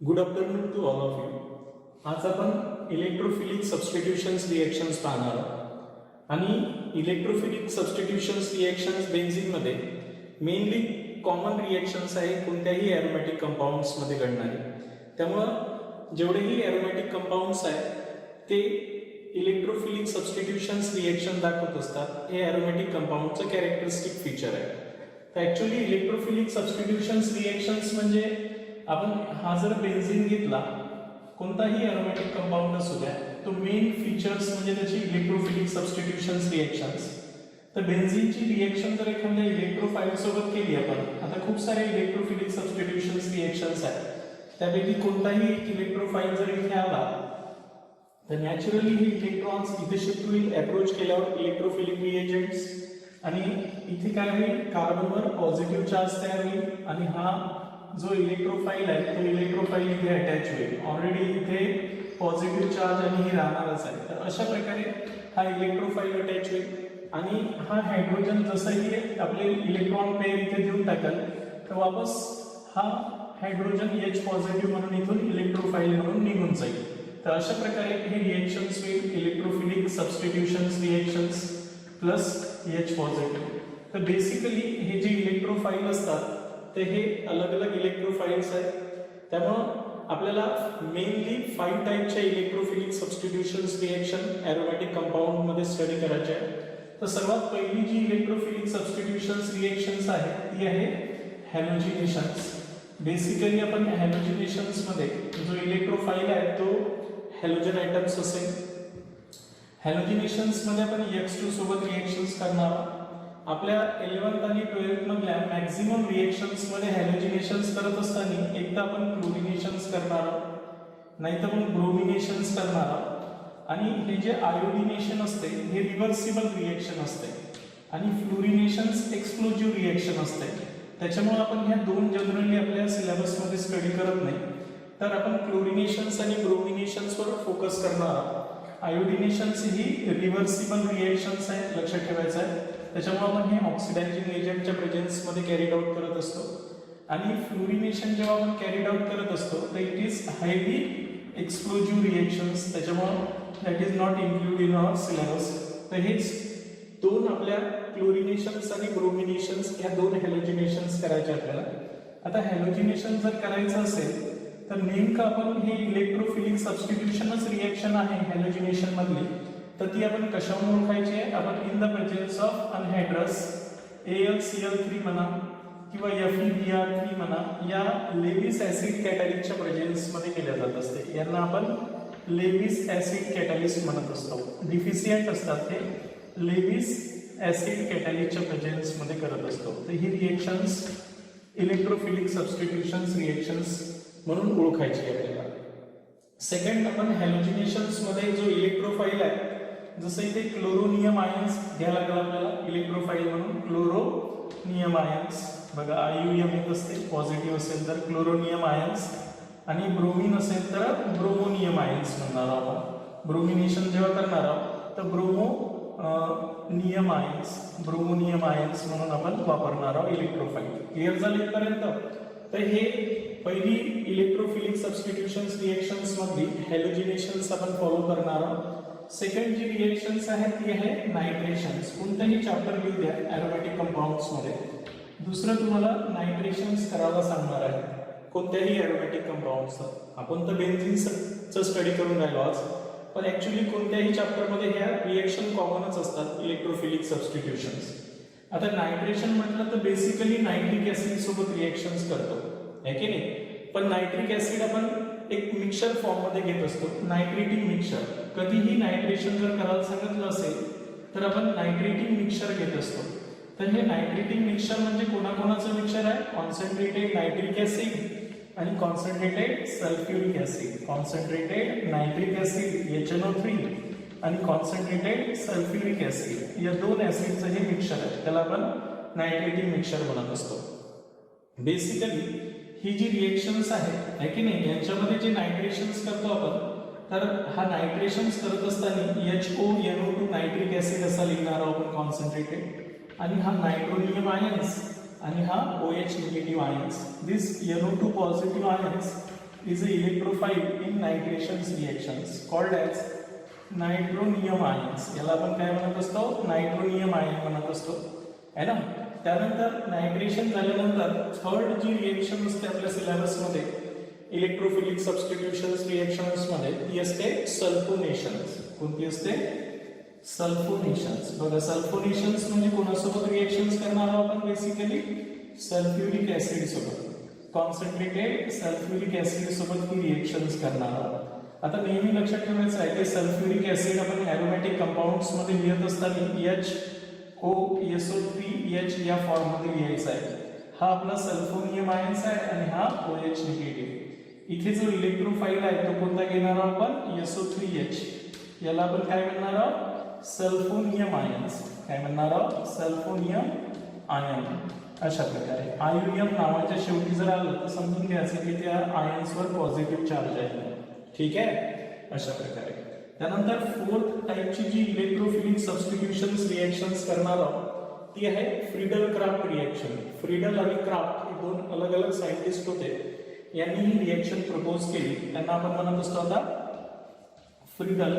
Good afternoon to all of you. आज आपण electrophilic substitutions reactions पाहणार आहोत आणि इलेक्ट्रोफिलिक सबस्टिट्यूशन्स रिएक्शन्स बेन्झिनमध्ये मेनली कॉमन रिएक्शन्स आहे कोणत्याही ॲरोमॅटिक कंपाऊंड्समध्ये घडणारे. त्यामुळं जेवढेही ॲरोमॅटिक कंपाऊंड्स आहेत ते इलेक्ट्रोफिलिक सबस्टिट्यूशन्स रिएक्शन दाखवत असतात. हे ॲरोमॅटिक कंपाऊंडचं कॅरेक्टरिस्टिक फीचर आहे. तर ॲक्च्युली इलेक्ट्रोफिलिक सबस्टिट्यूशन्स रिएक्शन्स म्हणजे आपण हा जर बेन्झिन घेतला कोणताही ॲरोमॅटिक कंपाऊंड असू द्या तो मेन फीचर्स म्हणजे त्याची इलेक्ट्रोफिलिक सबस्टिट्यूशन्स रिएक्शन्स. तर बेन्झिनची रिएक्शन जर एखाद्या इलेक्ट्रोफाईल सोबत केली आपण, आता खूप सारे इलेक्ट्रोफिलिक सबस्टिट्यूशन्स रिएक्शन्स आहेत, त्यापैकी कोणताही एक इलेक्ट्रोफाईल जर इथे आला तर नॅचरली हे इलेक्ट्रॉन्स इथे शिफ्ट होईल अप्रोच केल्यावर इलेक्ट्रोफिलिक रिएजंट्स, आणि इथे काय होईल कार्बनवर पॉझिटिव्ह चार्ज तयार होईल आणि हा जो इलेक्ट्रोफाईल आहे तो इलेक्ट्रोफाईल इथे अटॅच होईल. ऑलरेडी इथे पॉझिटिव्ह चार्ज आणि हे राहणारच आहे. तर अशा प्रकारे हा इलेक्ट्रोफाईल अटॅच होईल आणि हा हायड्रोजन जसंही आपले इलेक्ट्रॉन पेअर इथे देऊन टाकेल तर वापस हा हायड्रोजन H पॉझिटिव्ह म्हणून इथून इलेक्ट्रोफाईल म्हणून निघून जाईल. तर अशा प्रकारे हे रिएक्शन्स होईल electrophilic substitutions reactions plus H positive. तर बेसिकली हे जे इलेक्ट्रोफाईल असतात ते हे अलग अलग इलेक्ट्रोफाइल्स आहेत. त्यामुळं आपल्याला मेनली 5 टाईपच्या electrophilic substitutions reaction aromatic compound मध्ये स्टडी करायचे आहे. तर सर्वात पहिली जी इलेक्ट्रोफिलिक सबस्टिट्यूशन्स रिएक्शन्स आहे ती आहे हॅलोजिनेशन्स. बेसिकली आपण हॅलोजिनेशन्स मध्ये जो इलेक्ट्रोफाईल आहे तो हॅलोजन आयटम्स असेल. हॅलोजिनेशन्स मध्ये आपण X2 सोबत रिएक्शन्स करणार आहोत. आपल्या 11th आणि 12th मधल्या मॅक्झिमम रिएक्शन्स मध्ये हॅलोजिनेशन्स करत असताना एकदा आपण क्लोरिनेशन्स करणार आहोत, नाहीतर आपण ब्रोमिनेशन्स करणार आहोत. आणि हे जे आयोडिनेशन असते हे रिव्हर्सिबल रिएक्शन असते आणि फ्लोरिनेशन्स एक्सप्लोजिव्ह रिएक्शन असते. त्याच्यामुळे आपण ह्या दोन जनरली आपल्या सिलेबसमध्ये स्टडी करत नाही, तर आपण क्लोरिनेशन्स आणि ब्रोमिनेशन्सवर फोकस करणार आहोत. आयोडिनेशन्स ही रिव्हर्सिबल रिएक्शन्स आहेत, लक्षात ठेवायचं आहे. त्याच्यामुळे आपण हे ऑक्सिडायझिंग एजंटच्या प्रेझेन्समध्ये कॅरीड आउट करत असतो. आणि फ्लोरिनेशन जेव्हा आपण कॅरीड आउट करत असतो तर it is highly explosive reactions, त्याच्यामुळे that is not include in our syllabus. तर हेच दोन आपल्या क्लोरिनेशन्स आणि ब्रोमिनेशन्स या दोन हॅलोजिनेशन्स करायचे आपल्याला. आता हॅलोजिनेशन जर करायचं असेल तर नेमकं आपण हे इलेक्ट्रोफिलिक सबस्टिट्यूशनच रिएक्शन आहे हॅलोजिनेशन मधली, तर ती आपण कशावरून ओळखायची आहे. आपण in the presence of anhydrous AlCl3 म्हणा किंवा FeBr3 म्हणा या लेविस ऍसिड कॅटॅलिस्टच्या प्रेझेन्समध्ये केल्या जात असते. यांना आपण लेविस ऍसिड कॅटॅलिस्ट म्हणत असतो. डिफिशियंट असतात ते लेविस ऍसिड कॅटॅलिस्टच्या प्रेझेन्समध्ये करत असतो. तर ही रिएक्शन्स इलेक्ट्रोफिलिक सबस्टिट्यूशन्स रिएक्शन्स म्हणून ओळखायची आहे आपल्याला. सेकंड, आपण हॅलोजिनेशन्स मध्ये जो इलेक्ट्रोफाईल आहे जसं इथे क्लोरोनियम आयन्स घ्यायला लागला आपल्याला इलेक्ट्रोफाईल म्हणून. क्लोरोनियम आयन्स बघा IUM येत असते, पॉझिटिव्ह असेल तर क्लोरोनियम आयन्स आणि ब्रोमिन असेल तर ब्रोमोनियम आयन्स म्हणणार आहोत. ब्रोमिनेशन जेव्हा करणार आहोत तर ब्रोमोनियम आयन्स म्हणून आपण वापरणार आहोत इलेक्ट्रोफाईल. क्लिअर झाले इथपर्यंत. तर हे पहिली इलेक्ट्रोफिलिक सबस्टिट्यूशन्स रिएक्शन्स मधली हॅलोजिनेशन्स आपण फॉलो करणार आहोत. सेकंड जी रिएक्शन्स आहेत ती आहे नायट्रेशन्स. कोणताही चॅप्टर घेऊ द्या ॲरोमॅटिक कंपाऊंड्स मध्ये, दुसरं तुम्हाला नायट्रेशन्स करायला सांगणार आहे कोणत्याही ॲरोमॅटिक कंपाऊंड्सचं. आपण तर बेन्झिनचं स्टडी करून राहिलो आज, पण ऍक्च्युली कोणत्याही चॅप्टरमध्ये ह्या रिएक्शन कॉमनच असतात इलेक्ट्रोफिलिक सबस्टिट्यूशन्स. आता नायट्रेशन म्हटलं तर बेसिकली नायट्रिक ऍसिड सोबत रिएक्शन्स करतो आहे की नाही. पण नायट्रिक ऍसिड आपण एक मिक्सचर फॉर्म मध्ये घेत असतो, नायट्रेटिंग मिक्सचर. कधीही नायट्रेशन जर करायला सांगितलं असेल तर आपण नायट्रेटिंग मिक्सचर घेत असतो. तर हे नायट्रेटिंग मिक्सचर म्हणजे कोणाकोणाचं मिक्सचर आहे. कॉन्सन्ट्रेटेड नायट्रिक ऍसिड आणि concentrated sulphuric acid. Concentrated nitric acid HNO3 आणि कॉन्सन्ट्रेटेड सल्फ्युरिक ऍसिड या दोन ऍसिडचं हे मिक्सचर आहे, त्याला आपण नायट्रेटिंग मिक्सचर म्हणत असतो. बेसिकली ही जी रिएक्शन्स आहे की नाही यांच्यामध्ये जे नायट्रेशन्स करतो आपण, तर हा नायट्रेशन्स करत असताना HONO2 नायट्रिक ऍसिड असा लिहिणार आहोत आपण कॉन्सन्ट्रेटेड, आणि हा नायट्रोनियम आयन्स आणि हा OH negative ions. This NO2 positive ions is an electrophile in nitrations reactions called as nitronium ions. याला आपण काय म्हणत असतो? नायट्रोनियम आयन म्हणत असतो है ना. त्यानंतर नायट्रेशन झाल्यानंतर थर्ड जी रिएक्शन असते आपल्या सिलेबस मध्ये इलेक्ट्रोफिलिक सबस्टिट्यूशन्स रिएक्शन्स मध्ये ती असते सल्फोनेशन्स. कोणती असते? सल्फोनेशन्स. बघा सल्फोनेशन्स म्हणजे कोणासोबत रिएक्शन्स करणार आहोत आपण? बेसिकली सल्फ्युरिक ऍसिड सोबत, कॉन्सन्ट्रेटेड सल्फ्युरिक ऍसिड सोबत ही रिएक्शन्स करणार आहोत. आता नेहमी लक्षात ठेवायचं आहे की सल्फ्युरिक ऍसिड आपण एरोमॅटिक कंपाऊंड्स मध्ये लिहित असताना HOSO3H या फॉर्म मध्ये लिहायचा आहे. हा आपला सल्फोनियम आयन्स आहे आणि हा OH निगेटिव्ह. इथे जो इलेक्ट्रोफाइल आहे तो कोणता घेणार आहोत आपण? SO3H. याला आपण काय म्हणणार आहोत? सल्फोनियम आयन्स. काय म्हणणार आहोत? सल्फोनियम आयन. अशा प्रकारे आयुयम नावाच्या शेवटी जर आलं तर समजून घ्यायचं की त्या आयन्सवर पॉझिटिव्ह चार्ज आहे. ठीक आहे. अशा प्रकारे त्यानंतर फोर्थ टाइपची जी इलेक्ट्रोफिलिक सबस्टिट्यूशन्स रिएक्शन्स करणार आहोत ती आहे फ्रीडल क्राफ्ट रिएक्शन. फ्रीडल आणि क्राफ्ट हे दोन अलग अलग सायंटिस्ट होते. यांनी ही रिएक्शन प्रपोज केली. त्यांना आपण म्हणत असतो आता फ्रीडल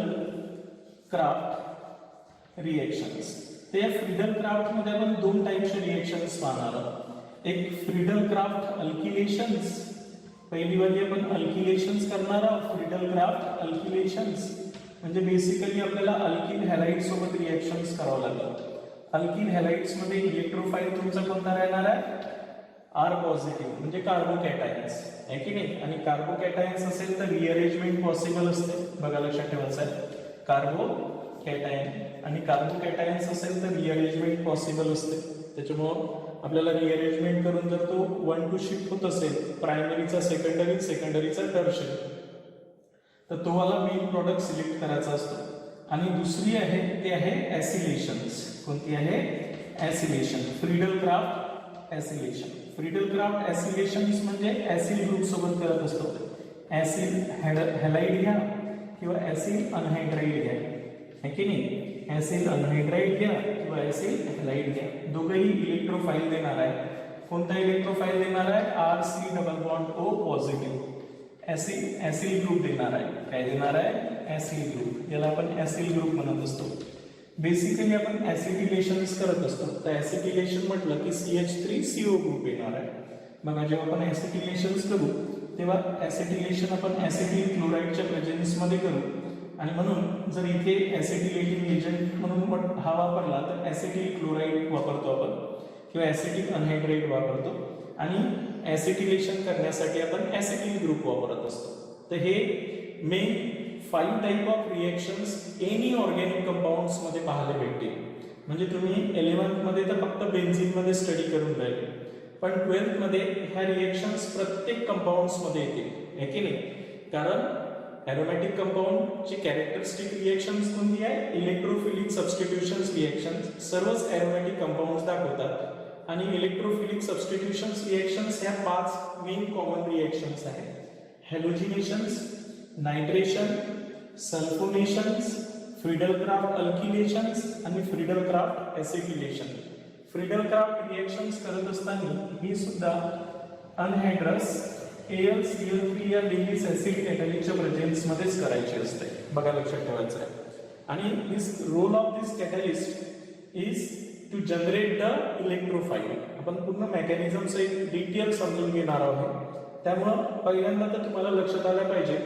क्राफ्ट रिएक्शन्स. त्या फ्रीडल क्राफ्ट मध्ये आपण दोन टाइपचे रिएक्शन्स पाहणार आहोत. एक फ्रीडल क्राफ्ट अल्किलेशन्स. पहिली वाली आपण अल्किलेशन्स करणार आहोत. फ्रीडल क्राफ्ट अल्किलेशन्स म्हणजे बेसिकली आपल्याला अल्किल हॅलाइड सोबत रिएक्शन्स करावं लागतात. अल्किल हॅलाइड्स मध्ये इलेक्ट्रोफाइल तुमचा कोणता राहणार आहे? R पॉझिटिव्ह म्हणजे कार्बोकॅटायन्स आहे की नाही. आणि कार्बोकॅटायन्स असेल तर रिअरेंजमेंट पॉसिबल असते. बघा लक्षात ठेवायचं आहे कार्बोकॅटायन आणि कार्बोकॅटायन्स असेल तर रिअरेंजमेंट पॉसिबल असते. त्याच्यामुळे आपल्याला रिअरेंजमेंट करून जर तो 1 to शिफ्ट होत असेल प्रायमरीचा सेकंडरी, सेकंडरीचा टर्शियरी तर तो वाला मेन प्रॉडक्ट सिलेक्ट करायचा असतो. आणि दुसरी आहे ते आहे ऍसिलेशन्स. कोणती आहे? Acylation. Friedel Crafts acylation. Friedel Crafts acylations म्हणजे ऍसिड ग्रुप सोबत करत असतो. ऍसिड हॅलाइड घ्या किंवा ऍसिड अनहायड्राइड घ्या है की नाही. ऍसिड अनहायड्राइड घ्या किंवा ऍसिड हॅलाइड घ्या. दोघेही इलेक्ट्रोफाइल देणार आहे. कोणता इलेक्ट्रोफाइल देणार आहे? RC double bond O positive. Acid group देणार आहे. काय देणार आहे? Acid group. याला आपण ऍसिड ग्रुप म्हणत असतो. बेसिकली आपण ऍसिटिलेशन्स करत असतो. तर ऍसिटिलेशन म्हटलं की CH3CO ग्रुप येणार आहे. मग जेव्हा आपण ऍसिटिलेशन्स करू तेव्हा ऍसिटिलेशन आपण ऍसिटिल क्लोराइडच्या प्रेझेन्स मध्ये करू. आणि म्हणून जर इथे ऍसिटिलेटिंग एजंट म्हणून हा वापरला तर ऍसिटिल क्लोराइड वापरतो आपण किंवा ऍसिटिक अनहायड्राइड वापरतो. आणि ऍसिटिलेशन करण्यासाठी आपण ऍसिटिल ग्रुप वापरत असतो. तर हे main 5 type of reactions any organic compounds मध्ये पाहायला भेटतील. म्हणजे तुम्ही 11th मध्ये तर फक्त बेन्झीन मध्ये स्टडी करून राहिले पण 12th मध्ये ह्या रिएक्शन्स प्रत्येक कंपाऊंड्स मध्ये येतील है की नाही. कारण एरोमॅटिक कंपाऊंडची कॅरेक्टरिस्टिक रिएक्शन्स कोणती आहे? Electrophilic substitutions reactions. सर्वच एरोमॅटिक कंपाऊंड्स दाखवतात. आणि इलेक्ट्रोफिलिक सबस्टिट्यूशन्स रिएक्शन्स ह्या 5 मेन कॉमन रिएक्शन्स आहेत. Halogenations, nitration, sulphonations, Friedel Crafts alkylations आणि Friedel Crafts acetylation. Friedel Crafts reactions करत असताना ही सुद्धा अनहायड्रस AlCl3 या लेव्हिस ऍसिड कॅटॅलिकच्या प्रेझेन्स मध्येच करायची असते. बघा लक्षात ठेवायचं आहे. आणि this role of this catalyst is to generate the electrophile. आपण पूर्ण मेकॅनिझमचं एक डिटेल समजून घेणार आहोत. त्यामुळं पहिल्यांदा तर तुम्हाला लक्षात आलं पाहिजे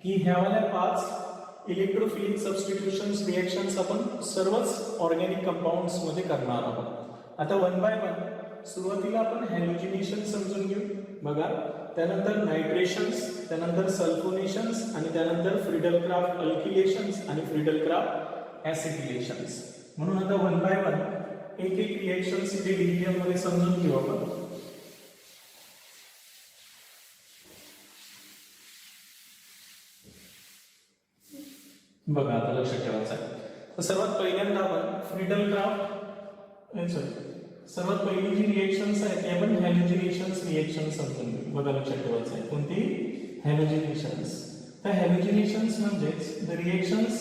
की ह्यावाल्या 5 इलेक्ट्रोफिलिक सबस्टिट्यूशन्स रिएक्शन्स आपण सर्वच ऑर्गॅनिक कंपाऊंड्स मध्ये करणार आहोत. आता 1 by 1 सुरुवातीला आपण हॅलोजिनेशन समजून घेऊ. बघा त्यानंतर नायट्रेशन्स, त्यानंतर सल्फोनेशन्स आणि त्यानंतर फ्रीडल क्राफ्ट अल्किलेशन्स आणि फ्रीडल क्राफ्ट ऍसिटिलेशन्स. म्हणून आता 1 by 1 एक एक रिएक्शन्स इथे डिटेल मध्ये समजून घेऊ आपण. बघा आता लक्षात ठेवायचं आहे. तर सर्वात पहिल्यांदा आपण फ्रीडल क्राफ्ट सर्वात पहिली जी रिएक्शन्स आहेत ते आपण हॅलोजिनेशन्स रिएक्शन समजून घेऊ. बघा लक्षात ठेवायचं आहे कोणती? हॅलोजिनेशन्स. तर हॅलोजिनेशन्स म्हणजेच द रिएक्शन्स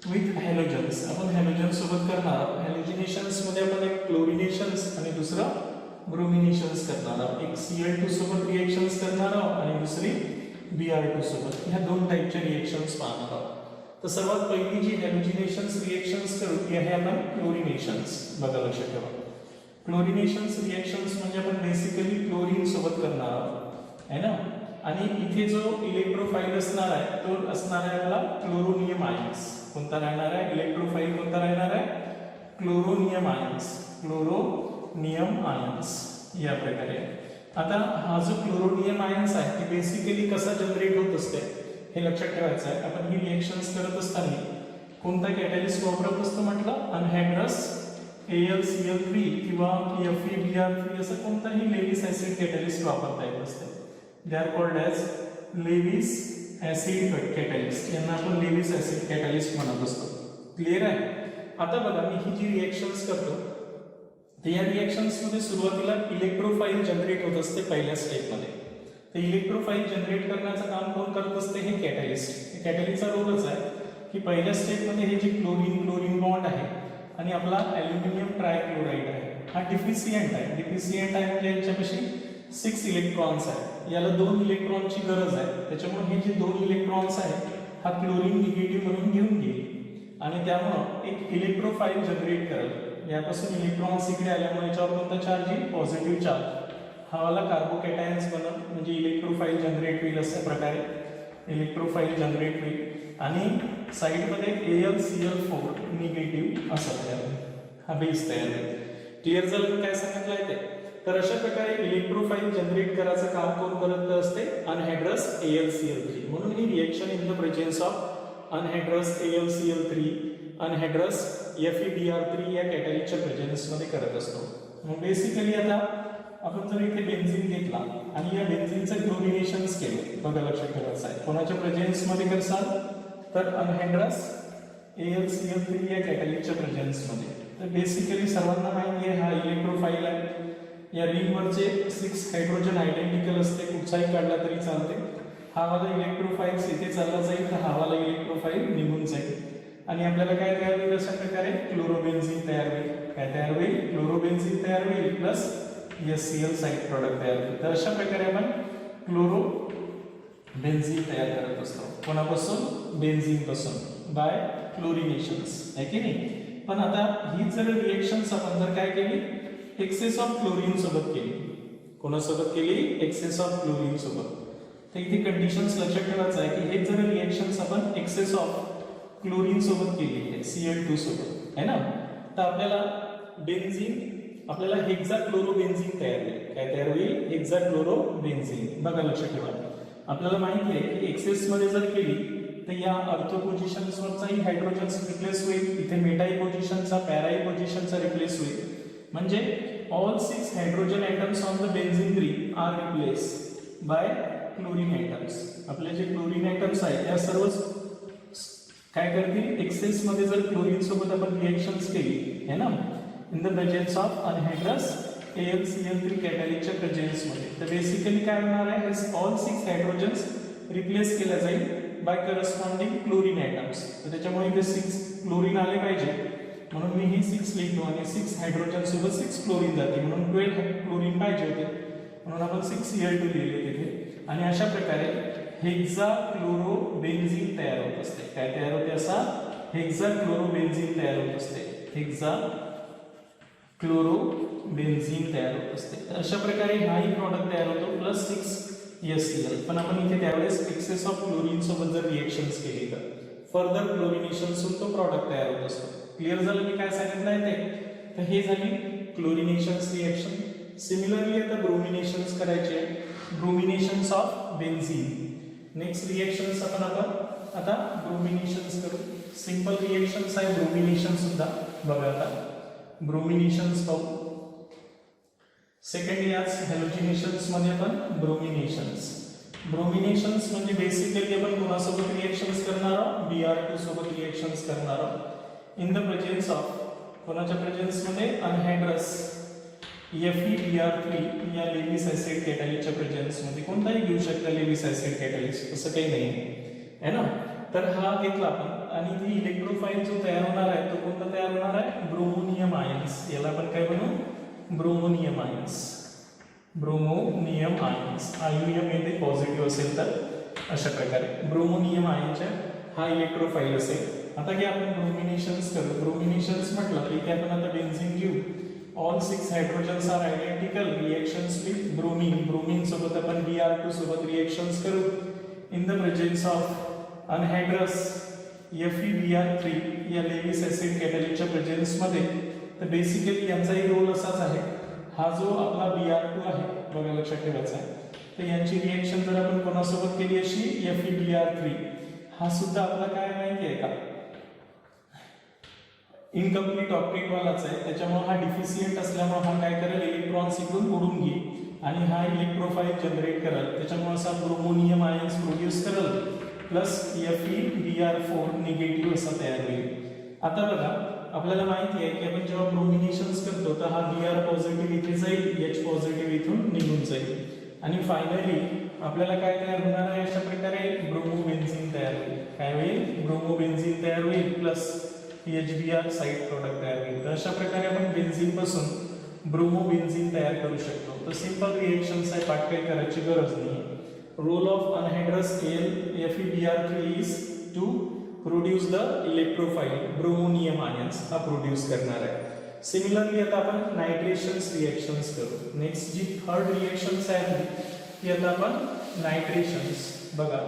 विथ हॅलोजन्स. आपण हॅलोजन सोबत करणार. हॅलोजिनेशन्स मध्ये आपण एक क्लोरिनेशन्स आणि दुसरं ब्रोमिनेशन्स करणार आहोत. एक Cl2 सोबत रिएक्शन्स करणार आहोत आणि दुसरी Br2 सोबत. ह्या दोन टाईपच्या रिएक्शन्स पाहणार आहोत. तर सर्वात पहिली जी हॅलोजिनेशन्स रिएक्शन्स करू ती आहे आपण क्लोरिनेशन्स. बघा लक्षात ठेवा. क्लोरिनेशन्स रिएक्शन्स म्हणजे आपण बेसिकली क्लोरीन सोबत करणार आहोत है ना. आणि इथे जो इलेक्ट्रोफाइल असणार आहे तो असणार आहे आपला क्लोरोनियम आयन्स. कोणता राहणार आहे इलेक्ट्रोफाइल? कोणता राहणार आहे? Chloronium ions. क्लोरोनियम आयन्स या प्रकारे. आता हा जो क्लोरोनियम आयन्स आहे ती बेसिकली कसा जनरेट होत असते हे लक्षात ठेवायचं आहे. आपण ही रिएक्शन्स करत असताना कोणता कॅटॅलिस्ट वापरत असतो म्हटलं? अनहायड्रस AlCl3 किंवा FeBr3 असं कोणताही लेविस ऍसिड कॅटॅलिस्ट वापरता येत असते. They are called as Lewis acid catalyst. यांना आपण लेविस ऍसिड कॅटॅलिस्ट म्हणत असतो. क्लिअर आहे? आता बघा मी ही जी रिएक्शन्स करतो तर या रिएक्शन्स मध्ये सुरुवातीला इलेक्ट्रोफाइल जनरेट होत असते पहिल्या स्टेपमध्ये. तर इलेक्ट्रोफाइल जनरेट करण्याचं काम कोण करत असते? हे कॅटॅलिस्ट. कॅटॅलिस्टचा रोलच आहे की पहिल्या स्टेपमध्ये हे जे क्लोरीन क्लोरीन बॉन्ड आहे आणि आपला ॲल्युमिनियम ट्रायक्लोराइड आहे हा डिफिशियंट आहे. डिफिशियंट आहे म्हणजे याच्यापाशी 6 इलेक्ट्रॉन्स आहेत. याला 2 इलेक्ट्रॉनची गरज आहे. त्याच्यामुळे हे जे 2 इलेक्ट्रॉन्स आहेत हा क्लोरीन निगेटिव्ह म्हणून घेऊन घेईल आणि त्यामुळे एक इलेक्ट्रोफाइल जनरेट करेल. यापासून इलेक्ट्रॉन्स इकडे आल्यामुळे याच्यावर कोणता चार्ज येईल? Positive charge. हा वाला कार्बोकॅटायन्स बनल म्हणजे इलेक्ट्रोफाइल जनरेट होईल. अशा प्रकारे इलेक्ट्रोफाइल जनरेट होईल आणि साइडमध्ये AlCl4 निगेटिव्ह असं तयार होईल. हा बेस तयार होईल. क्लिअर झालं काय सांगितलंय ते? तर अशा प्रकारे इलेक्ट्रोफाइल जनरेट करायचं काम कोण करत असते? Anhydrous AlCl3. म्हणून ही reaction in the presence of anhydrous AlCl3 anhydrous FeBr3 या कॅटॅलिस्टच्या प्रेझेन्स मध्ये करत असतो. मग बेसिकली आता आपण जर इथे बेन्झीन घेतला आणि या बेन्झीनचं क्लोरिनेशन्स केलं. बघा लक्षात ठेवायचं आहे कोणाच्या प्रेझेन्स मध्ये करसाल तर अनहायड्रस AlCl3 या कॅटॅलिस्टच्या प्रेझेन्स मध्ये. तर बेसिकली सर्वांना माहिती आहे हा इलेक्ट्रोफाइल आहे. या रिंगवरचे 6 हायड्रोजन आयडेंटिकल असते. कुठचाही काढला तरी चालते. हा वाला इलेक्ट्रोफाइल इथे चालला जाईल तर हा वाला इलेक्ट्रोफाइल निघून जाईल आणि आपल्याला काय तयार होईल? अशा प्रकारे क्लोरोबेन्झीन तयार होईल. काय तयार होईल? क्लोरोबेन्झीन तयार होईल प्लस HCl साइड प्रॉडक्ट तयार होईल. तर अशा प्रकारे आपण क्लोरो बेन्झीन तयार करत असतो. कोणापासून? बेन्झीन पासून बाय क्लोरिनेशन्स आहे की नाही. पण आता ही जर रिएक्शन्स आपण जर काय केली एक्सेस ऑफ क्लोरीन सोबत केली. कोणासोबत केली? एक्सेस ऑफ क्लोरीन सोबत. तर इथे कंडिशन्स लक्षात ठेवायचं आहे की हे जर रिएक्शन्स आपण एक्सेस ऑफ क्लोरीन सोबत केली आहे Cl2 सोबत है ना. तर आपल्याला बेन्झीन आपल्याला हेक्साक्लोरोबेन्झीन तयार होईल. काय तयार होईल? हेक्साक्लोरोबेन्झीन. बघा लक्षात ठेवा. आपल्याला माहिती आहे की एक्सेस मध्ये जर केली तर या अर्थो पोझिशन्स वरचाही हायड्रोजन्स रिप्लेस होईल. इथे मेटाई पोझिशनचा पॅराई पोझिशनचा रिप्लेस होईल. म्हणजे all 6 hydrogen atoms on the benzene ring are replace by chlorine atoms. आपले जे क्लोरीन ॲटम्स आहेत या सर्व काय करतील? एक्सेस मध्ये जर क्लोरीन सोबत आपण रिएक्शन्स केली है ना in the presence of anhydrous AlCl3 कॅटॅलिस्टच्या प्रेझेन्स मध्ये. तर बेसिकली काय होणार आहे? ऑल 6 हायड्रोजन्स रिप्लेस केल्या जाईल बाय करस्पॉन्डिंग क्लोरीन ॲटम्स. तर त्याच्यामुळे इथे 6 क्लोरीन आले पाहिजे म्हणून मी ही 6 लिहितो आणि 6 हायड्रोजन सोबत 6 क्लोरीन जाते म्हणून 12 क्लोरीन पाहिजे होते म्हणून आपण 6 Cl2 लिहिले तिथे. आणि अशा प्रकारे हेक्साक्लोरोबेन्झीन तयार होत असते. काय तयार होते? असा हेक्साक्लोरोबेन्झीन तयार होत असते. हेक्साक्लोरोबेन्झीन तयार होत असते. तर अशा प्रकारे हाही प्रॉडक्ट तयार होतो प्लस 6 HCl. पण आपण इथे त्यावेळेस एक्सेस ऑफ क्लोरीन सोबत जर रिएक्शन्स केली तर फर्दर क्लोरिनेशन्स तो प्रॉडक्ट तयार होत असतो. क्लिअर झालं मी काय सांगितलं आहे ते? तर हे झाली क्लोरिनेशन्स रिएक्शन. सिमिलरली आता ब्रोमिनेशन्स करायचे. ब्रोमिनेशन्स ऑफ बेन्झीन. नेक्स्ट रिएक्शन्स आपण आता ब्रोमिनेशन्स करू. सिंपल रिएक्शन्स आहे ब्रोमिनेशन सुद्धा. बघा आता ब्रोमिनेशन्स पाहू. सेकंड याच हॅलोजिनेशन्स मध्ये आपण ब्रोमिनेशन्स. ब्रोमिनेशन्स म्हणजे बेसिकली आपण कोणासोबत रिएक्शन्स करणार आहोत? Br2 सोबत रिएक्शन्स करणार आहोत इन द प्रेझेन्स ऑफ कोणाच्या प्रेझेन्स मध्ये? अनहायड्रस FeBr3 या लेविस ऍसिड कॅटॅलिस्टच्या प्रेझेन्स मध्ये. कोणताही घेऊ शकता लेविस ऍसिड कॅटॅलिस्ट असं काही नाही आहे ना. तर हा घेतला आपण आणि ती इलेक्ट्रोफाइल जो तयार होणार आहे तो कोणता तयार होणार आहे? Bromonium ions. याला आपण काय म्हणू? Bromonium ions. ब्रोमोनियम आयन्स आयुयम येथे पॉझिटिव्ह असेल तर अशा प्रकारे ब्रोमोनियम आयनच्या हा इलेक्ट्रोफाईल असेल. आता की आपण ब्रोमिनेशन्स करू. ब्रोमिनेशन्स म्हटलं की आपण आता बेन्झीन घेऊ. All 6 hydrogens are identical. Reactions with bromine. Bromine सोबत आपण Br2 सोबत रिएक्शन्स करू. In the presence of anhydrous FeBr3 या लेविस ऍसिड कॅटलिकच्या प्रेझेन्स मध्ये. तर बेसिकली यांचाही रोल असाच आहे. हा जो आपला Br2 आहे बघा लक्षात ठेवायचा आहे. तर यांची रिएक्शन जर आपण कोणासोबत केली अशी FeBr3 हा सुद्धा आपला काय माहिती आहे का इनकम्प्लीट ऑक्टेट वालाच आहे. त्याच्यामुळे हा डिफिशियंट असल्यामुळे हा काय करेल इलेक्ट्रॉन्स इकडून उडून घेईल आणि हा इलेक्ट्रोफाईल जनरेट करेल. त्याच्यामुळे असा ब्रोमोनियम आयन्स प्रोड्यूस करेल प्लस FeBr4 निगेटिव्ह असा तयार होईल. आता बघा आपल्याला माहिती आहे की आपण जेव्हा ब्रोमिनेशन्स करतो तर हा Br पॉझिटिव्ह इथे जाईल, H पॉझिटिव्ह इथून निघून जाईल आणि फायनली आपल्याला काय तयार होणार आहे अशा प्रकारे ब्रोमोबेन्झीन तयार होईल. काय होईल ब्रोमोबेन्झीन तयार होईल प्लस HBr साइड प्रोडक्ट तयार होईल. तर अशा प्रकारे आपण बेन्झीन पासून ब्रोमोबेन्झीन तयार करू शकतो. तर सिंपल रिएक्शन्स आहे, पाठ काही करायची गरज नाही. Role of anhydrous FeBr3 is to produce the electrophile bromonium ions हा प्रोड्यूस करणार आहे. सिमिलरली आता आपण नायट्रेशन्स रिएक्शन्स करू. नेक्स्ट जी थर्ड रिएक्शन्स आहे ती आता आपण नायट्रेशन्स. बघा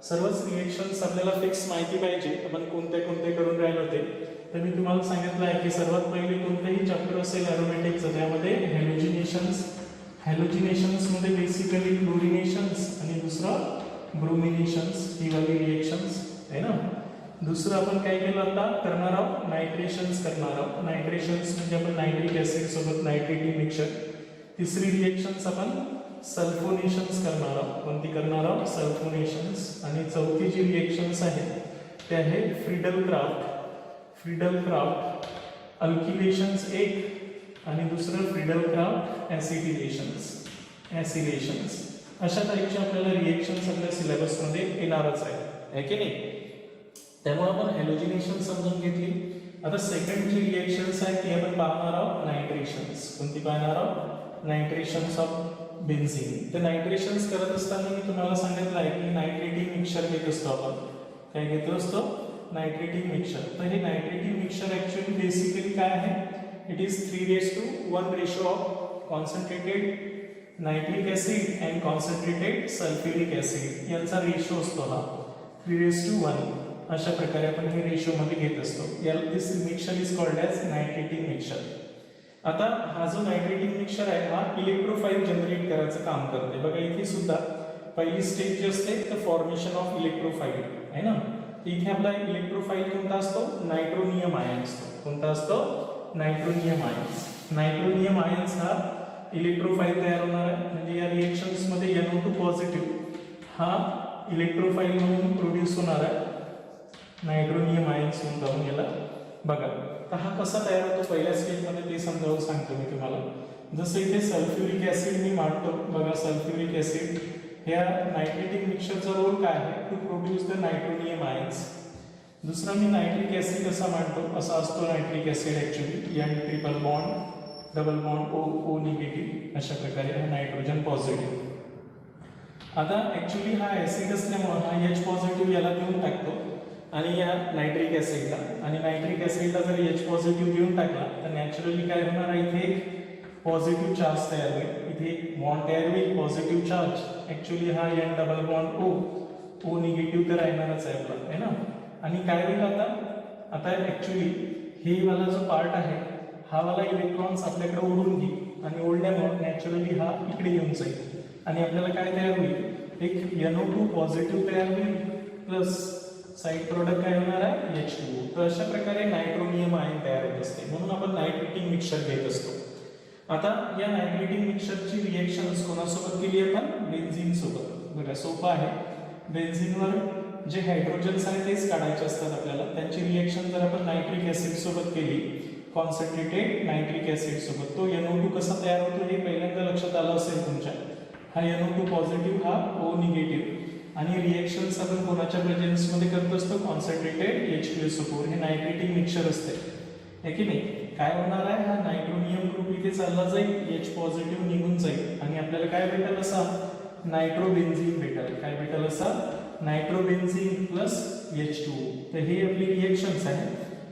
सर्वच रिएक्शन्स आपल्याला फिक्स माहिती पाहिजे आपण कोणते कोणते करून राहिले होते. तर मी तुम्हाला सांगितलं आहे की सर्वात पहिले कोणतेही चॅप्टर असेल एरोमॅटिकचं त्यामध्ये हॅलोजिनेशन्स. हॅलोजिनेशन्स मध्ये बेसिकली क्लोरिनेशन्स आणि दुसरं ब्रोमिनेशन्स ही वाली रिएक्शन्स आहे ना. दुसरं आपण काय केलं आता करणार आहोत नायट्रेशन्स करणार आहोत. नायट्रेशन्स म्हणजे आपण नायट्रिक ऍसिड सोबत नायट्रेटिंग मिक्सचर. तिसरी रिएक्शन्स आपण सल्फोनेशन्स करणार आहोत. कोणती करणार आहोत सल्फोनेशन्स. आणि चौथी जी रिएक्शन्स आहेत ते आहे फ्रीडल क्राफ्ट. फ्रीडल क्राफ्ट अल्किलेशन्स एक आणि दुसरं फ्रीडल क्राफ्ट ऍसिटिलेशन्स. ऍसिलेशन्स अशा टाईपचे आपल्याला रिएक्शन्स आपल्या सिलेबसमध्ये येणारच आहे की नाही. त्यामुळे आपण हॅलोजिनेशन समजून घेतली. आता सेकंड जी रिएक्शन्स आहे ती आपण पाहणार आहोत नायट्रेशन्स. कोणती पाहणार आहोत नायट्रेशन्स ऑफ बेन्झीन. तर नायट्रेशन्स करत असताना मी तुम्हाला सांगितलं आहे की नायट्रेटिंग मिक्सचर घेत असतो आपण. काय घेत असतो नायट्रेटिंग मिक्सचर. तर हे नायट्रेटिंग मिक्सचर ऍक्च्युअली बेसिकली काय आहे it is 3:1 ratio of concentrated nitric acid and concentrated sulphuric acid यांचा रेशो असतो हा 3:1. अशा प्रकारे आपण हे रेशो मध्ये घेत असतो. This mixture is called as nitrating mixture. आता हा जो नायट्रेटिंग मिक्सचर आहे हा इलेक्ट्रोफाईल जनरेट करायचं काम करते. बघा इथे सुद्धा पहिली स्टेज जी असते तर फॉर्मेशन ऑफ इलेक्ट्रोफाईल आहे ना. इथे आपला इलेक्ट्रोफाईल कोणता असतो नायट्रोनियम आयन असतो. कोणता असतो नायट्रोनियम आयन्स. नायट्रोनियम आयन्स हा इलेक्ट्रोफाईल तयार होणार आहे. म्हणजे या रिएक्शन्स मध्ये NO2 पॉझिटिव्ह हा इलेक्ट्रोफाईल म्हणून प्रोड्यूस होणार आहे. नायट्रोनियम आयन्स म्हणून जाऊन गेला. बघा तर हा कसा तयार होतो पहिल्या स्टेजमध्ये ते समजावून सांगतो मी तुम्हाला. जसं इथे सल्फ्युरिक ऍसिड मी मांडतो. बघा सल्फ्युरिक ऍसिड ह्या नायट्रेटिंग मिक्सचरचा रोल काय आहे टू प्रोड्यूस द नायट्रोनियम आयन्स. दुसरा मी नायट्रिक ऍसिड कसा मांडतो असा असतो nitric acid actually N triple bond double bond O negative अशा प्रकारे हा नायट्रोजन पॉझिटिव्ह. आता ऍक्च्युअली हा ऍसिड असल्यामुळे हा H पॉझिटिव्ह याला देऊन टाकतो आणि या नायट्रिक ऍसिडला. आणि नायट्रिक ऍसिडला जर H पॉझिटिव्ह देऊन टाकला तर नॅचरली काय होणार आहे इथे एक पॉझिटिव्ह चार्ज तयार होईल. इथे एक बॉन्ड तयार होईल पॉझिटिव्ह चार्ज. ऍक्च्युअली हा N double bond O negative तर राहणारच आहे आपला आहे ना. आणि काय होईल आता ऍक्च्युअली हे वाला जो पार्ट आहे हा वाला इलेक्ट्रॉन्स आपल्याकडे ओढून घेईल आणि ओढल्यामुळे नॅचरली हा इकडे येऊन जाईल आणि आपल्याला काय तयार होईल एक NO2 पॉझिटिव्ह तयार होईल प्लस साइड प्रोडक्ट काय होणार आहे H2O. तर अशा प्रकारे नायट्रोनियम आयन तयार होत असते. म्हणून आपण नायट्रेटिंग मिक्सचर घेत असतो. आता या नायट्रेटिंग मिक्सचरची रिएक्शन्स कोणासोबत केली आपण बेन्झीन सोबत. बघा सोपं आहे. बेन्झीनवर जे हायड्रोजन्स आहेत तेच काढायचे असतात आपल्याला. त्यांची रिएक्शन जर आपण नायट्रिक ऍसिड सोबत केली कॉन्सन्ट्रेटेड नायट्रिक ऍसिड सोबत तो NO2 कसा तयार होतो हे पहिल्यांदा लक्षात आलं असेल तुमच्या. हा NO2 पॉझिटिव्ह हा O निगेटिव्ह. आणि रिएक्शन्स आपण कोणाच्या प्रेझेन्स मध्ये करत असतो कॉन्सन्ट्रेटेड H2SO4. हे नायट्रेटिंग मिक्सचर असते है की नाही. काय होणार आहे, हा नायट्रोनियम ग्रुप इथे चालला जाईल, H पॉझिटिव्ह निघून जाईल आणि आपल्याला काय भेटेल असा नायट्रोबेन्झीन भेटेल. काय भेटेल असा नायट्रोबेन्झीन प्लस H2O. तर ही आपली रिएक्शन्स आहे.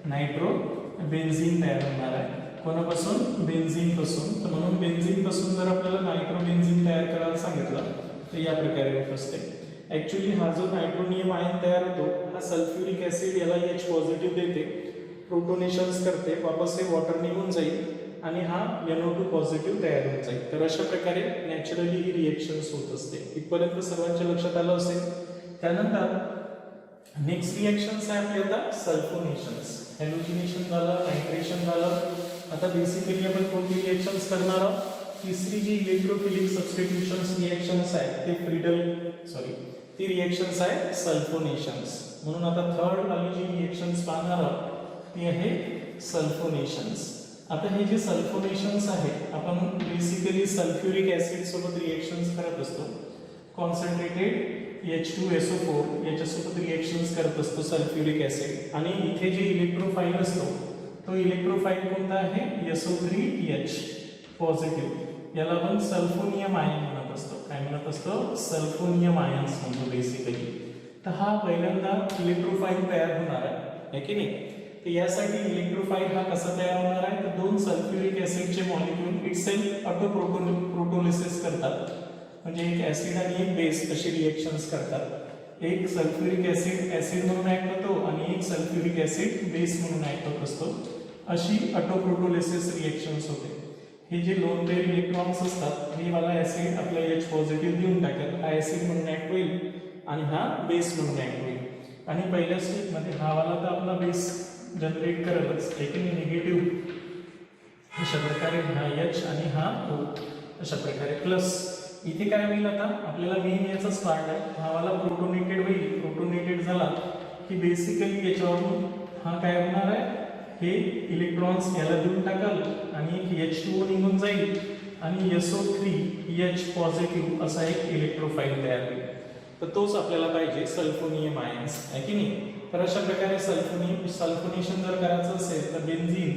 नायट्रोबेन्झीन तयार होणार आहे कोणापासून, बेन्झीन पासून. तर म्हणून बेन्झीन पासून जर आपल्याला नायट्रोबेन्झीन तयार करायला सांगितलं तर या प्रकारे होत असते. ऍक्च्युली हा जो नायट्रोनियम आयन तयार होतो हा सल्फ्युरिक ऍसिड याला H पॉझिटिव्ह देते, प्रोटोनेशन्स करते, वापस हे वॉटर निघून जाईल आणि हा NO2 पॉझिटिव्ह तयार होऊन जाईल. तर अशा प्रकारे नॅचरली ही रिएक्शन्स होत असते. इथपर्यंत सर्वांच्या लक्षात आलं असेल. त्यानंतर नेक्स्ट रिएक्शन्स आहे आपली आता सल्फोनेशन्स. हॅलोजिनेशन झालं, नायट्रेशन झालं. आता बेसिकली आपण कोणती रिएक्शन्स करणार आहोत, तिसरी जी इलेक्ट्रोफिलिक सबस्टिट्यूशन्स रिएक्शन्स आहे ते ती रिएक्शन्स आहे सल्फोनेशन्स. म्हणून आता थर्ड वाली जी रिएक्शन्स पाहणार आहोत ती आहे सल्फोनेशन्स. आता हे जे सल्फोनेशन्स आहेत आपण बेसिकली सल्फ्युरिक ऍसिड सोबत रिएक्शन्स करत असतो. कॉन्सन्ट्रेटेड H2SO4 याच्यासोबत रिएक्शन्स करत असतो सल्फ्युरिक ऍसिड. आणि इथे जे इलेक्ट्रोफाइल असतो तो इलेक्ट्रोफाइल कोणता आहे, SO3H पॉझिटिव्ह. याला आपण सल्फोनियम आयन म्हणत असतो. काय म्हणत असतो, सल्फोनियम आयन्स म्हणतो बेसिकली. तर हा पहिल्यांदा इलेक्ट्रोफाइल तयार होणार आहे की नाही. तर यासाठी इलेक्ट्रोफाइल हा कसा तयार होणार आहे, तर दोन सल्फ्युरिक ऍसिडचे मॉलिक्यूल इटसेल्फ ऑटो प्रोटोलिसिस करतात. म्हणजे एक ऍसिड आणि एक बेस अशी रिएक्शन्स करतात. एक सल्फ्युरिक ऍसिड म्हणून ऍक्ट होतो आणि एक सल्फ्युरिक ऍसिड बेस म्हणून ऍक्ट होत असतो. अशी ऑटो प्रोटोलिसिस रिएक्शन्स होते. हे जे लोन पेअर इलेक्ट्रॉन्स असतात हे वाला ऍसिड आपला H पॉझिटिव्ह देऊन टाकेल, हा ऍसिड म्हणून ऍक्ट होईल आणि हा बेस म्हणून ऍक्ट होईल. आणि पहिल्या स्टेपमध्ये हा वाला तर आपला बेस जनरेट करेलच, लेकिन निगेटिव्ह अशा प्रकारे हा H आणि हा O अशा प्रकारे. प्लस इथे काय होईल, आता आपल्याला मेन याचाच पार्ट आहे, हा वाला प्रोटोनेटेड होईल. प्रोटोनेटेड झाला की बेसिकली याच्यावरून हा काय होणार आहे, हे इलेक्ट्रॉन्स याला देऊन टाकाल आणि एक H2O निघून जाईल आणि SO3H पॉझिटिव्ह असा एक इलेक्ट्रोफाइल तयार होईल. तर तोच आपल्याला पाहिजे सल्फोनियम आयन्स आहे की नाही. तर अशा प्रकारे सल्फोनेशन जर करायचं असेल तर बेन्झीन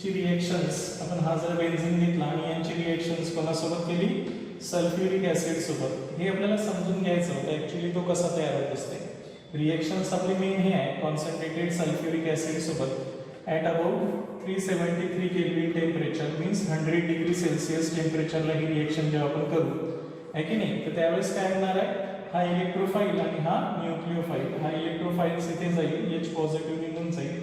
ची रिएक्शन्स आपण हा जर बेन्झीन घेतला आणि यांची रिएक्शन्स कोणासोबत केली, सल्फ्युरिक ऍसिड सोबत. हे आपल्याला समजून घ्यायचं होतं ऍक्च्युली तो कसा तयार होत असते. रिएक्शन्स आपली मेन हे आहे कॉन्सन्ट्रेटेड सल्फ्युरिक ऍसिड सोबत at about 373 kelvin temperature means 100 degree celsius टेम्परेचरला ही रिएक्शन जेव्हा आपण करू आहे की नाही, तर त्यावेळेस काय होणार आहे, हा इलेक्ट्रोफाइल आणि हा न्यूक्लिओफाइल. हा इलेक्ट्रोफाइल्स इथे जाईल, H पॉझिटिव्ह निघून जाईल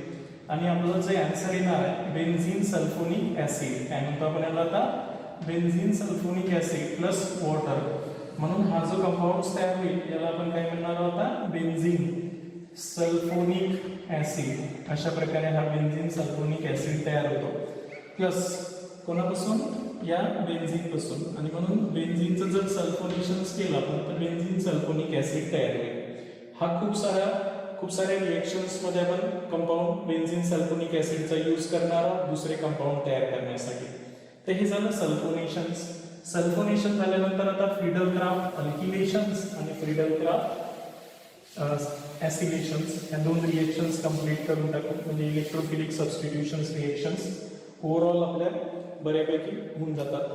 आणि आपलं जे आन्सर येणार आहे बेन्झीन सल्फोनिक ऍसिड. काय म्हणतो आपण याला आता, benzene sulphonic acid plus water. म्हणून हा जो कंपाऊंड तयार होईल याला आपण काय म्हणणार आहोत आता, बेन्झीन सल्फोनिक ऍसिड. अशा प्रकारे हा बेन्झीन सल्फोनिक ऍसिड तयार होतो. प्लस कोणापासून, या बेन्झीन पासून. आणि म्हणून बेन्झीनचं जर सल्फोनेशन्स केलं आपण तर बेन्झीन सल्फोनिक ऍसिड तयार होईल. हा खूप साऱ्या रिएक्शन्स मध्ये आपण कंपाऊंड बेन्झीन सल्फोनिक ऍसिडचा यूज करणार आहोत दुसरे कंपाऊंड तयार करण्यासाठी. तर हे झालं सल्फोनेशन्स. सल्फोनेशन झाल्यानंतर आता फ्रीडल-क्राफ्ट अल्किलेशन्स आणि फ्रीडल-क्राफ्ट ऍसिलेशन्स या दोन रिएक्शन्स कंप्लीट करून टाकू. म्हणजे इलेक्ट्रोफिलिक सबस्टिट्यूशन्स रिएक्शन्स ओव्हरऑल आपल्या बऱ्यापैकी होऊन जातात.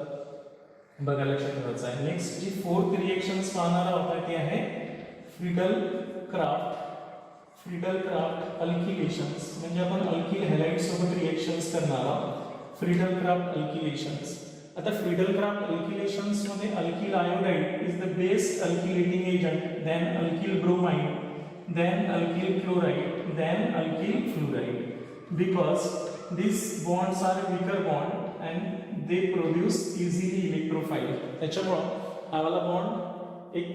बघा लक्षात ठेवायचं आहे. नेक्स्ट जी फोर्थ रिएक्शन्स पाहणार आहोत ती आहे फ्रीडल-क्राफ्ट अल्किलेशन्स. म्हणजे आपण अल्किल हॅलाइड सोबत रिएक्शन्स करणार आहोत. Friedel Crafts alkylations. आता फ्रीडल-क्राफ्ट अल्किलेशन्स मध्ये alkyl iodide is the best alkylating agent, then alkyl bromide, then alkyl chloride, then alkyl fluoride, because these bonds are weaker bond and they produce easily electrophile. त्याच्यामुळे हा वाला bond एक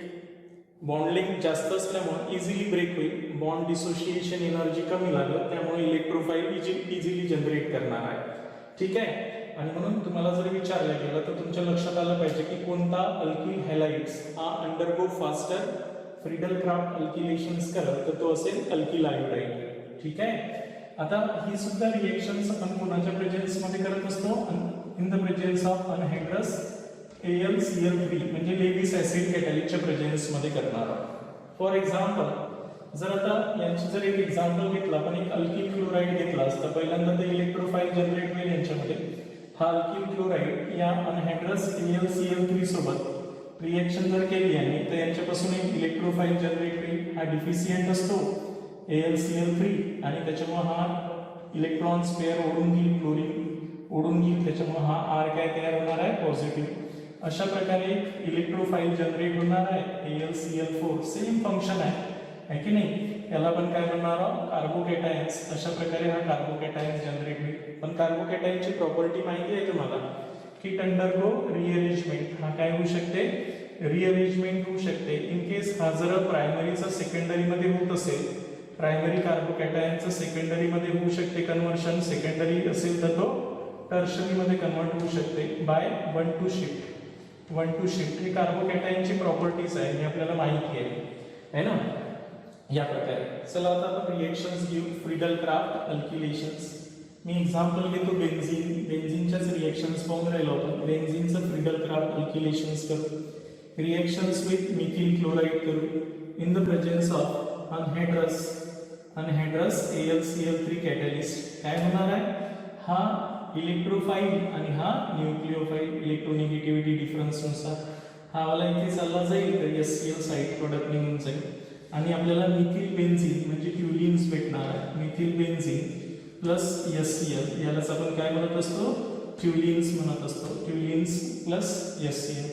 bond length जास्त असल्यामुळे easily break होईल, bond dissociation energy कमी लागेल, त्यामुळे इलेक्ट्रोफाइल इझिली जनरेट करणार आहे. ठीक आहे. आणि म्हणून तुम्हाला जर विचारलं गेलं तर तुमच्या लक्षात आलं पाहिजे की कोणता अल्किल हॅलाइड्स हा अंडरगो फास्टर फ्रीडल-क्राफ्ट अल्किलेशन्स करत तर तो असेल अल्किल आयोडाइड. ठीक आहे. आता ही सुद्धा रिएक्शन्स आपण कोणाच्या प्रेझेन्स मध्ये करत असतो, in the presence of anhydrous AlCl3 म्हणजे लेविस ऍसिड कॅटॅलिकच्या प्रेझेन्स मध्ये करणार आहोत. फॉर एक्झाम्पल जर आता यांची जर एक एक्झाम्पल घेतला, आपण एक अल्किल क्लोराईड घेतला असता, पहिल्यांदा ते इलेक्ट्रोफाईल जनरेट होईल यांच्यामध्ये. हा अल्किल क्लोराईड या अनहायड्रस AlCl3 सोबत रिएक्शन जर केली आणि तर यांच्यापासून एक इलेक्ट्रोफाईल जनरेट होईल. हा डिफिशियंट असतो AlCl3 आणि त्याच्यामुळे हा इलेक्ट्रॉन्स पेअर ओढून घेईल, क्लोरीन ओढून घेईल, त्याच्यामुळे हा R काय तयार होणार आहे, पॉझिटिव्ह. अशा प्रकारे एक इलेक्ट्रोफाईल जनरेट होणार आहे AlCl4. सेम फंक्शन आहे की नाही. याला आपण काय म्हणणार आहोत, कार्बोकॅटायन्स. अशा प्रकारे हा कार्बोकॅटायन्स जनरेट होईल. पण कार्बोकॅटायनची प्रॉपर्टी माहिती आहे तुम्हाला की इट अंडरगो रिअरेंजमेंट. हा काय होऊ शकते, रिअरेंजमेंट होऊ शकते. इन केस हा जर प्रायमरीचा सेकंडरी मध्ये होत असेल, प्रायमरी कार्बोकॅटायनचं सेकंडरी मध्ये होऊ शकते कन्व्हर्शन, सेकंडरी असेल तर तो टर्शरी मध्ये कन्वर्ट होऊ शकते by 1 to shift. 1 to shift ही कार्बोकॅटायनची प्रॉपर्टीज आहे, हे आपल्याला माहिती आहे ना. या प्रकारे चला आता आपण रिएक्शन्स घेऊ. Friedel Crafts alkylations. मी एक्झाम्पल घेतो बेन्झीन. बेन्झीनच्याच रिएक्शन्स पाहून राहिलो आपण. बेन्झीनचं फ्रीडल-क्राफ्ट अल्किलेशन्स करू. रिएक्शन्स विथ मिथिल क्लोराईड करू in the presence of anhydrous AlCl3 catalyst. काय होणार आहे, हा इलेक्ट्रोफाईल आणि हा न्यूक्लिओफाईल. इलेक्ट्रोनिगेटिव्हिटी डिफरन्स नुसार हा वाला इथे चालला जाईल तर HCl साइड प्रोडक्ट निघून जाईल आणि आपल्याला मिथिल बेन्झीन म्हणजे ट्युलिन्स भेटणार आहे. मिथिल बेन्झीन प्लस HCl, यालाच आपण काय म्हणत असतो, ट्युलिन्स म्हणत असतो. ट्युलिन्स प्लस HCl.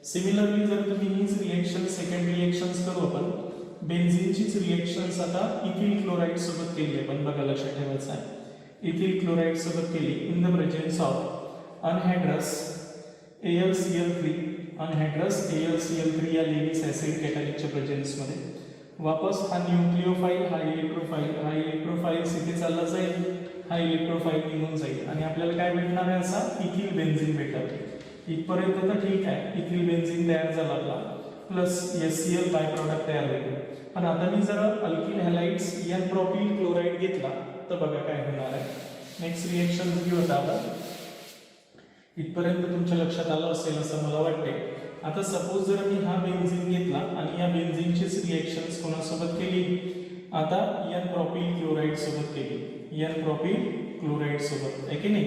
सिमिलरली जर तुम्ही हीच रिएक्शन सेकंड रिएक्शन्स करू आपण. बेन्झीनचीच रिएक्शन्स आता इथिल क्लोराईड सोबत केली आपण, बघा लक्षात ठेवायचं आहे. इथिल क्लोराईड सोबत केली in the presence of anhydrous AlCl3 या लेविस ऍसिड कॅटॅलिकच्या प्रेझेन्स मध्ये. वापस हा न्यूक्लिओफाईल, हा इलेक्ट्रोफाईल इथे चालला जाईल, हा इलेक्ट्रोफाईल निघून जाईल आणि आपल्याला काय भेटणार आहे, असा इथिल बेन्झीन भेटत. इथपर्यंत तर ठीक आहे, इथिल बेन्झीन तयार झाला आपला प्लस HCl बाय प्रोडक्ट तयार होईल. पण आता मी जर अल्किल हॅलाइड्स N प्रोपिल क्लोराईड घेतला तर बघा काय होणार आहे. नेक्स्ट रिएक्शन घेऊ आता आपण. इथपर्यंत तुमच्या लक्षात आलं असेल असं मला वाटते. आता सपोज जर मी हा बेन्झीन घेतला आणि या बेन्झीनचीच रिएक्शन्स कोणासोबत केली, आता N प्रोपिल क्लोराईड सोबत केली. N प्रोपिल क्लोराईड सोबत आहे की नाही.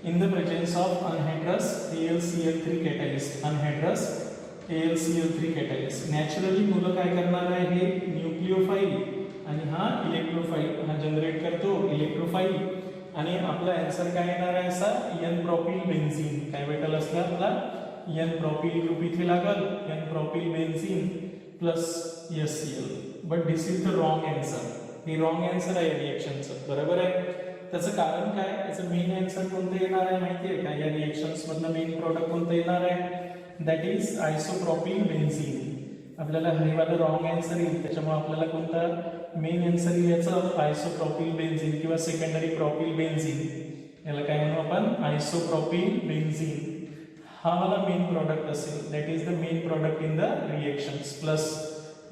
In the presence of anhydrous AlCl3 catalyst. Anhydrous AlCl3 catalyst. Naturally मुलं काय करणार आहे, हे न्यूक्लिओफाईल आणि हा इलेक्ट्रोफाईल हा जनरेट करतो इलेक्ट्रोफाईल आणि आपला आन्सर काय येणार आहे, असा N प्रोपिल बेन्झीन. काय भेटल असला आपला N प्रोपिल ग्रुप इथे लागल, N propyl benzene plus HCl. But this is the wrong answer. हे रॉंग आन्सर आहे रिएक्शनचं, बरोबर आहे. त्याचं कारण काय, याचं मेन आन्सर कोणतं येणार आहे माहिती आहे का, या रिएक्शन्स मधनं मेन प्रोडक्ट कोणतं येणार आहे, दॅट इज आयसोप्रोपिल बेन्झीन. आपल्याला हे वाला रॉंग आन्सर येईल, त्याच्यामुळे आपल्याला कोणता मेन आन्सर येईल याचं, आयसोप्रोपिल बेन्झीन किंवा सेकंडरी प्रोपिल बेन्झीन. याला काय म्हणू आपण, आयसोप्रोपिल बेन्झीन. हा वाला मेन प्रोडक्ट असेल, that is the main product in the reactions plus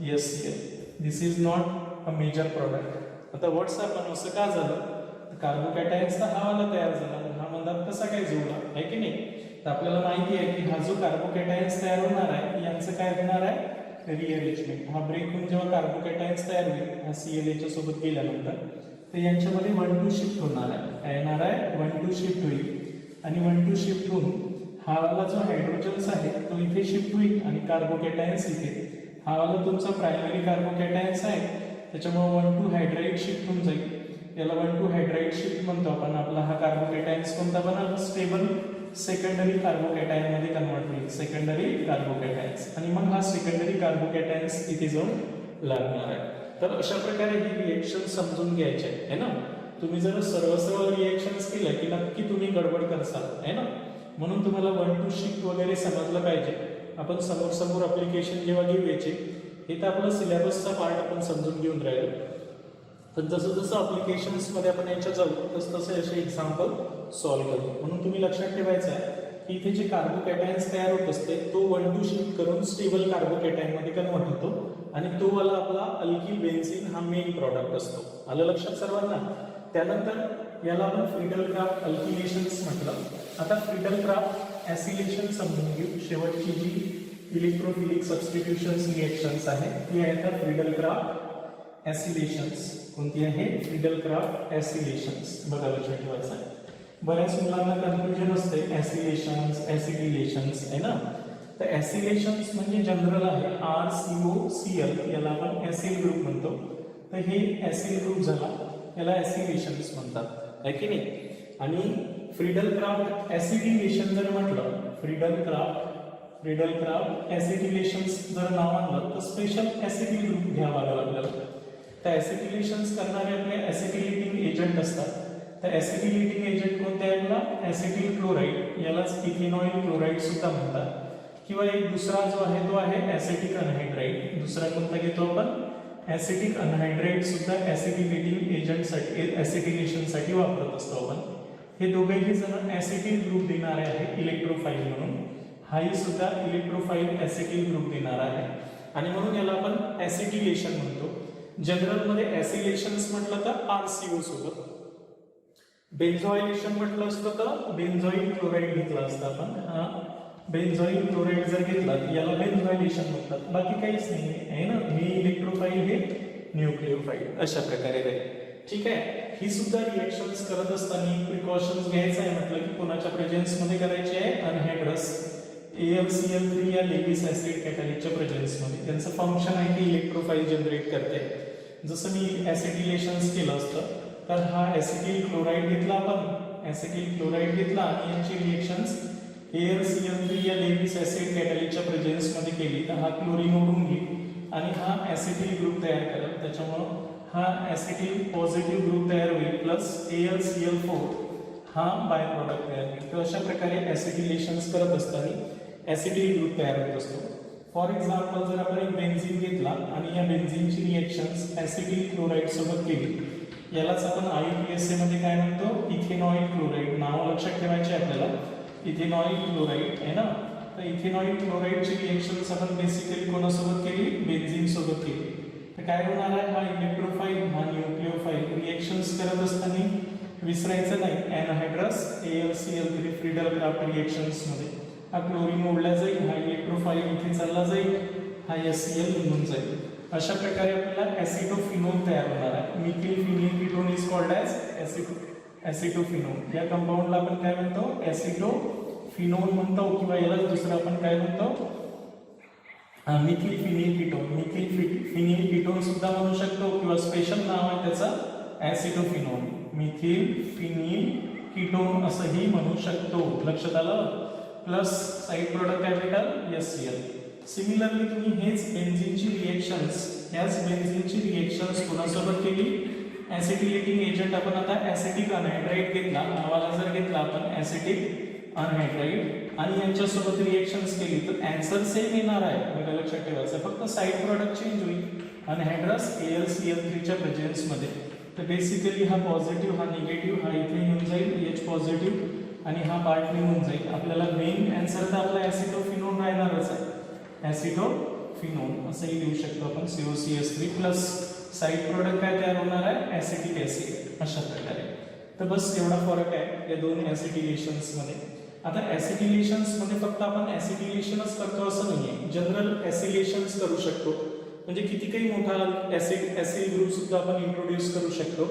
HCl. This is not a major product. आता व्हॉट्सअप असं का झालं, कार्बोकॅटायन्सचा हा वाला तयार झाला, हा म्हणतात कसा काय जुळला आहे की नाही. तर आपल्याला माहिती आहे की हा जो कार्बोकॅटायन्स तयार होणार आहे यांचं काय होणार आहे, रिअरेंजमेंट. हा ब्रेक होऊन जेव्हा कार्बोकॅटायन्स तयार होईल हा CLA च्या सोबत गेल्यानंतर, तर यांच्यामध्ये 1 to शिफ्ट होणार आहे. काय येणार आहे, 1 to शिफ्ट होईल आणि 1 to शिफ्ट होऊन हा वाला जो हायड्रोजन्स आहे तो इथे शिफ्ट होईल आणि कार्बोकॅटायन्स इथे. हा वाला तुमचा प्रायमरी कार्बोकॅटायन्स आहे, त्याच्यामुळे 1 to हायड्राईड शिफ्ट होऊन जाईल. याला 1 to हायड्राईड शिफ्ट म्हणतो आपण. आपला हा कार्बोकॅटायन्स कोणता बनल, स्टेबल सेकंडरी कार्बोकॅटायन मध्ये कन्वर्ट होईल, सेकंडरी कार्बोकॅटायन्स. आणि मग हा सेकंडरी कार्बोकॅटायन्स इथे जाऊन लागणार आहे. तर अशा प्रकारे ही रिएक्शन समजून घ्यायचे आहे ना. तुम्ही जर सरळ सरळ रिएक्शन्स केल्या की नक्की तुम्ही गडबड करसाल आहे ना. म्हणून तुम्हाला 1 to शिफ्ट वगैरे समजलं पाहिजे. आपण समोर समोर अप्लिकेशन जेव्हा घेऊ याचे, हे तर आपलं सिलेबसचा पार्ट आपण समजून घेऊन राहिलो. पण जसं जसं अप्लिकेशन्समध्ये आपण याच्या जाऊ तसं तसे असे एक्झाम्पल सॉल्व्ह करू. म्हणून तुम्ही लक्षात ठेवायचं आहे की इथे जे कार्बोकॅटायन्स तयार होत असते तो 1 to शिफ्ट करून स्टेबल कार्बोकॅटायन मध्ये कन्वर्ट होतो आणि तो वाला आपला अल्किल बेन्झीन हा मेन प्रॉडक्ट असतो. आलं लक्षात सर्वांना. त्यानंतर याला आपण फ्रीडल-क्राफ्ट अल्किलेशन्स म्हटलं. आता फ्रीडल-क्राफ्ट ऍसिलेशन समजून घेऊ. शेवटची जी इलेक्ट्रोफिलिक सबस्टिट्यूशन्स रिएक्शन्स आहे ती आहेत फ्रीडल-क्राफ्ट ऍसिलेशन्स. कोणती आहे? Friedel Crafts acylations. बघा लक्षात ठेवायचं आहे. बऱ्याच मुलांना कन्फ्युजन असते ऍसिलेशन्स ऍसिटिलेशन्स आहे ना. तर ऍसिलेशन्स म्हणजे जनरल आहे RCOCl, याला आपण ऍसिल ग्रुप म्हणतो. तर हे ऍसिल ग्रुप झाला, याला ऍसिलेशन्स म्हणतात, आहे की नाही. आणि फ्रिडल क्राफ्ट ऍसिटिलेशन जर म्हटलं, फ्रिडल क्राफ्ट ऍसिटिलेशन्स जर नाव आणलं तर स्पेशल ऍसिटिल ग्रुप घ्यावा लागेल आपल्याला. तर ऍसिटिलेशन्स करणारे आपले ऍसिटिलेटिंग एजंट असतात. तर ऍसिटिलेटिंग एजंट कोणते आहे? आपला ऍसिटिल क्लोराईड, यालाच इथेनॉइल क्लोराईड सुद्धा म्हणतात. किंवा एक दुसरा जो आहे तो आहे ऍसिटिक अनहायड्राइड. दुसरा कोणता घेतो आपण? ऍसिटिक अनहायड्राइड सुद्धा ऍसिटिलेटिंग एजंटसाठी ऍसिटिलेशनसाठी वापरत असतो आपण. हे दोघेही जण ऍसिटिल ग्रुप देणारे आहे इलेक्ट्रोफाइल म्हणून. हाही सुद्धा इलेक्ट्रोफाइल ऍसिटिल ग्रुप देणार आहे आणि म्हणून याला आपण ऍसिटिलेशन म्हणतो. जनरल मध्ये ऍसिलेशन्स म्हटलं तर RCO सोबत. बेन्झॉइलेशन म्हटलं असतं तर बेन्झॉइल क्लोराईड घेतला असता आपण. बेन्झॉइल क्लोराईड जर घेतला तर याला बेन्झॉइलेशन म्हणतात. बाकी काहीच नाही आहे ना. हे इलेक्ट्रोफाइल, हे न्यूक्लिओफाइल, अशा प्रकारे राहील. ठीक आहे. ही सुद्धा रिएक्शन्स करत असताना प्रिकॉशन्स घ्यायचं आहे. म्हटलं की कोणाच्या प्रेझेन्स मध्ये करायचे आहे? अनहायड्रस AlCl3 या लेविस ऍसिड कॅटॅलिकच्या प्रेझेन्स मध्ये. त्यांचं फंक्शन आहे की इलेक्ट्रोफाइल जनरेट करते. जसं मी ऍसिटिलेशन्स केलं असतं तर हा ऍसिटिल क्लोराईड घेतला आपण, ऍसिटिल क्लोराईड घेतला आणि यांची रिएक्शन्स AlCl3 या लेविस ऍसिड कॅटॅलिकच्या प्रेझेन्स मध्ये केली तर हा क्लोरीन ओढून घेईल आणि हा ऍसिटिल ग्रुप तयार करेल. त्याच्यामुळं हा ऍसिटिल पॉझिटिव्ह ग्रुप तयार होईल प्लस AlCl4 हा बाय प्रॉडक्ट तयार होईल. तर अशा प्रकारे ऍसिटिलेशन्स करत असताना ऍसिटिल ग्रुप तयार होत असतो. फॉर एक्झाम्पल जर आपण एक बेन्झीन घेतला आणि या बेन्झीनची रिएक्शन्स ऍसिटिल क्लोराईड सोबत केली, यालाच आपण IUPAC मध्ये काय म्हणतो? Ethanoyl chloride. नाव लक्षात ठेवायचे आपल्याला. इथेनॉइल क्लोराईड आहे ना. तर इथेनॉइल क्लोराईडची रिएक्शन्स आपण बेसिकली कोणासोबत केली? बेन्झीन सोबत केली. तर काय होणार आहे? हा इलेक्ट्रोफाइल, हा न्यूक्लिओफाइल. रिएक्शन्स करत असताना विसरायचं नाही अनहायड्रस AlCl3 फ्रिडल क्राफ्ट रिएक्शन्स मध्ये हा क्लोरीन ओढला जाईल, हा इलेक्ट्रोफाइल इथे चालला जाईल, हा HCl निघून जाईल. अशा प्रकारे आपल्याला ऍसिटोफिनोल तयार होणार आहे. Methyl phenyl ketone is called as acetophenol. या कंपाऊंडला आपण काय म्हणतो? ऍसिटोफिनोल म्हणतो किंवा याला दुसरं आपण काय म्हणतो? Methyl phenyl ketone. Methyl phenyl ketone सुद्धा म्हणू शकतो किंवा स्पेशल नाव आहे त्याचं ऍसिटोफिनोल. मिथिल फिनिल कीटोन असंही म्हणू शकतो. लक्षात आलं? प्लस साइड प्रोडक्ट काय भेटेल? HCl. सिमिलरली तुम्ही हेच बेन्झीनची रिएक्शन्स, याच बेन्झीनची रिएक्शन्स कोणासोबत केली? ऍसिटिलेटिंग एजंट आपण आता ऍसिटिक अनहायड्राइड घेतला, नावाला जर घेतला आपण ऍसिटिक अनहायड्राइड आणि यांच्यासोबत रिएक्शन्स केली तर आन्सर सेम येणार आहे. बघा लक्षात ठेवायचं, फक्त साइड प्रोडक्ट चेंज होईल. अनहायड्रस AlCl3 च्या प्रेझेन्स मध्ये. तर बेसिकली हा पॉझिटिव्ह, हा निगेटिव्ह, हा इथे येऊन जाईल H पॉझिटिव्ह आणि हा पार्ट निघून जाईल. आपल्याला मेन आन्सर तर आपला ऍसिटोफिनोल राहणारच आहे. ऍसिटोफिनोल असंही लिहू शकतो आपण COCH3 प्लस साइड प्रोडक्ट काय तयार होणार आहे? Acetic acid. अशा प्रकारे. तर बस एवढा फरक आहे या दोन ऍसिटिलेशन्स मध्ये. आता ऍसिटिलेशन्स मध्ये फक्त आपण ऍसिटिलेशनच करतो असं नाहीये, जनरल ऍसिलेशन्स करू शकतो. म्हणजे किती काही मोठा ऍसिड ग्रुप सुद्धा आपण इंट्रोड्यूस करू शकतो.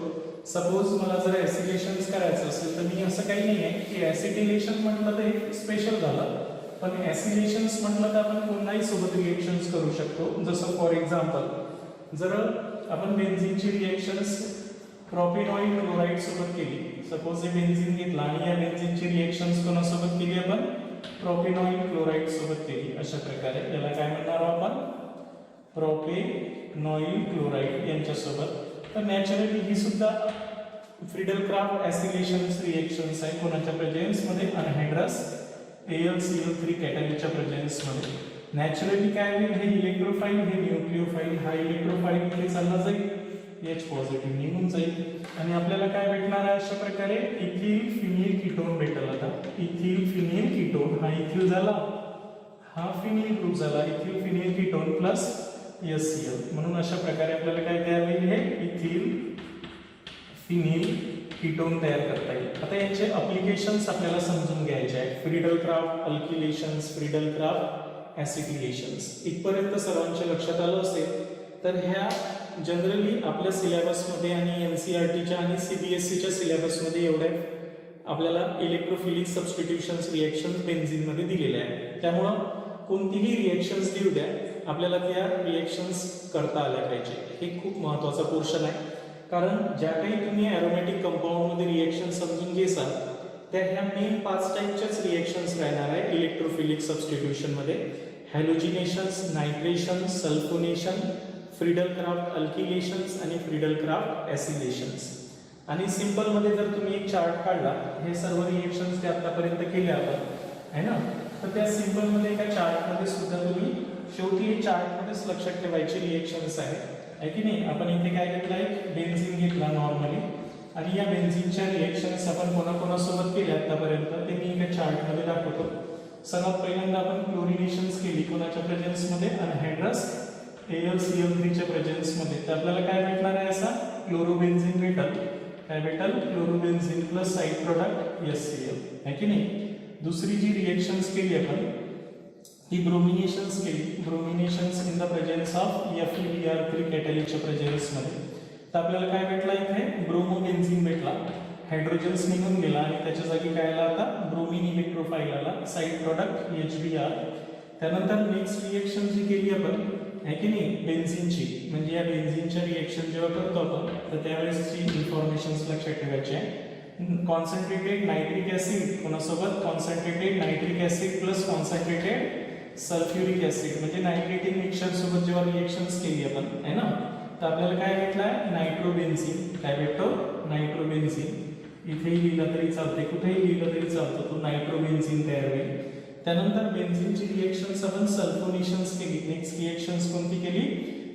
सपोज मला जर ऍसिलेशन्स करायचं असेल तर मी असं काही नाही आहे की ऍसिटिलेशन म्हटलं तर एक स्पेशल झालं, पण ऍसिलेशन्स म्हटलं तर आपण कोणाही सोबत रिएक्शन्स करू शकतो. जसं फॉर एक्झाम्पल जर आपण बेन्झीनची रिएक्शन्स प्रोपेनॉइल क्लोराईड सोबत केली, सपोज हे बेन्झीन घेतला आणि या बेन्झीनची रिएक्शन्स कोणासोबत केली आपण? प्रोपेनॉइल क्लोराईड सोबत केली. अशा प्रकारे याला काय म्हणणार आपण? प्रोपेनॉइल क्लोराईड यांच्यासोबत. तर नॅचरली ही सुद्धा फ्रिडल क्राफ्ट ऍसिलेशन्स रिएक्शन्स आहे. कोणाच्या प्रेझेन्स मध्ये? अनहायड्रस AlCl3 कॅटॅलिकच्या प्रेझेन्स मध्ये. नॅचरली काय होईल? हे इलेक्ट्रोफाइल, हे न्यूक्लिओफाइल, हा इलेक्ट्रोफाइल इथे चालला जाईल, H पॉझिटिव्ह निघून जाईल आणि आपल्याला काय भेटणार आहे? अशा प्रकारे इथिल फिनिल कीटोन भेटेल. आता इथिल फिनिल कीटोन, हा इथिल झाला, हा फिनिल ग्रुप झाला, ethyl phenyl ketone plus HCl. म्हणून अशा प्रकारे आपल्याला काय तयार होईल? हे इथिल फिनिल कीटोन तयार करता येईल. आता याचे अप्लिकेशन्स आपल्याला समजून घ्यायचे आहेत. Friedel Crafts alkylations, Friedel Crafts acetylations. इथपर्यंत सर्वांच्या लक्षात आलं असेल तर ह्या जनरली आपल्या सिलेबसमध्ये आणि NCERTच्या आणि CBSEच्या सिलेबसमध्ये एवढ्या आपल्याला इलेक्ट्रोफिलिक सबस्टिट्यूशन्स रिएक्शन्स बेन्झीनमध्ये दिलेल्या आहेत. त्यामुळं कोणतीही रिएक्शन्स देऊ द्या, आपल्याला त्या रिएक्शन्स करता आल्या पाहिजे. हे खूप महत्त्वाचा पोर्शन आहे, कारण ज्या काही तुम्ही ॲरोमॅटिक कंपाऊंडमध्ये रिएक्शन समजून घेसाल त्या ह्या मेन 5 टाईपच्याच रिएक्शन्स राहणार आहे इलेक्ट्रोफिलिक सबस्टिट्यूशनमध्ये. हॅलोजिनेशन्स, नायट्रेशन, सल्फोनेशन, फ्रीडल-क्राफ्ट अल्किलेशन्स आणि फ्रीडल-क्राफ्ट ॲसिलेशन्स. आणि सिंपलमध्ये जर तुम्ही एक चार्ट काढला, हे सर्व रिएक्शन्स ते आतापर्यंत केले आपण आहे ना, तर त्या सिंपलमध्ये एका चार्टमध्ये सुद्धा तुम्ही शेवटी चार्टमध्येच लक्षात ठेवायची रिएक्शन्स आहे की नाही. आपण इथे काय घेतला, एक बेन्झीन घेतला नॉर्मली, आणि या बेन्झीनच्या रिएक्शन्स आपण कोणाकोणासोबत केल्या आतापर्यंत ते मी एका चार्टमध्ये दाखवतो. सर्वात पहिल्यांदा आपण क्लोरिनेशन्स केली कोणाच्या प्रेझेन्समध्ये, अनहायड्रस AlCl3च्या प्रेझेन्समध्ये. तर आपल्याला काय भेटणार आहे, असा क्लोरोबेन्झीन भेटल. काय भेटल, क्लोरोबेन्झीन प्लस साइड प्रोडक्ट HCl आहे की नाही. दुसरी जी रिएक्शन्स केली आपण ही ब्रोमिनेशन्स केली. Brominations in the presence of FeBr3 कॅटॅलिकच्या प्रेझेन्समध्ये. तर आपल्याला काय भेटला, इथे ब्रोमोबेन्झीन भेटला, हायड्रोजन्स निघून गेला आणि त्याच्या जागी काय आला, आता ब्रोमिन इलेक्ट्रोफाइल आला, साइड प्रोडक्ट HBr. त्यानंतर नेक्स्ट रिएक्शन जी केली आपण आहे की नाही बेन्झीनची, म्हणजे या बेन्झीनच्या रिएक्शन जेव्हा करतो आपण तर त्यावेळेसची इन्फॉर्मेशन्स लक्षात ठेवायची आहे. कॉन्सन्ट्रेटेड नायट्रिक ॲसिड कोणासोबत, concentrated nitric acid plus concentrated sulphuric acid, म्हणजे नायट्रेटिंग मिक्सचर सोबत जेव्हा रिएक्शन्स केली आपण आहे ना, तर आपल्याला काय भेटलाय, नायट्रोबेन्झीन. काय भेटतो, नायट्रोबेन्झीन. इथेही लिहिलं तरी चालते, कुठेही लिहिलं तरी चालतं, तो नायट्रोबेन्झीन तयार होईल. त्यानंतर बेन्झीनची रिएक्शन्स आपण सल्फोनेशन्स केली. नेक्स्ट रिएक्शन्स कोणती केली,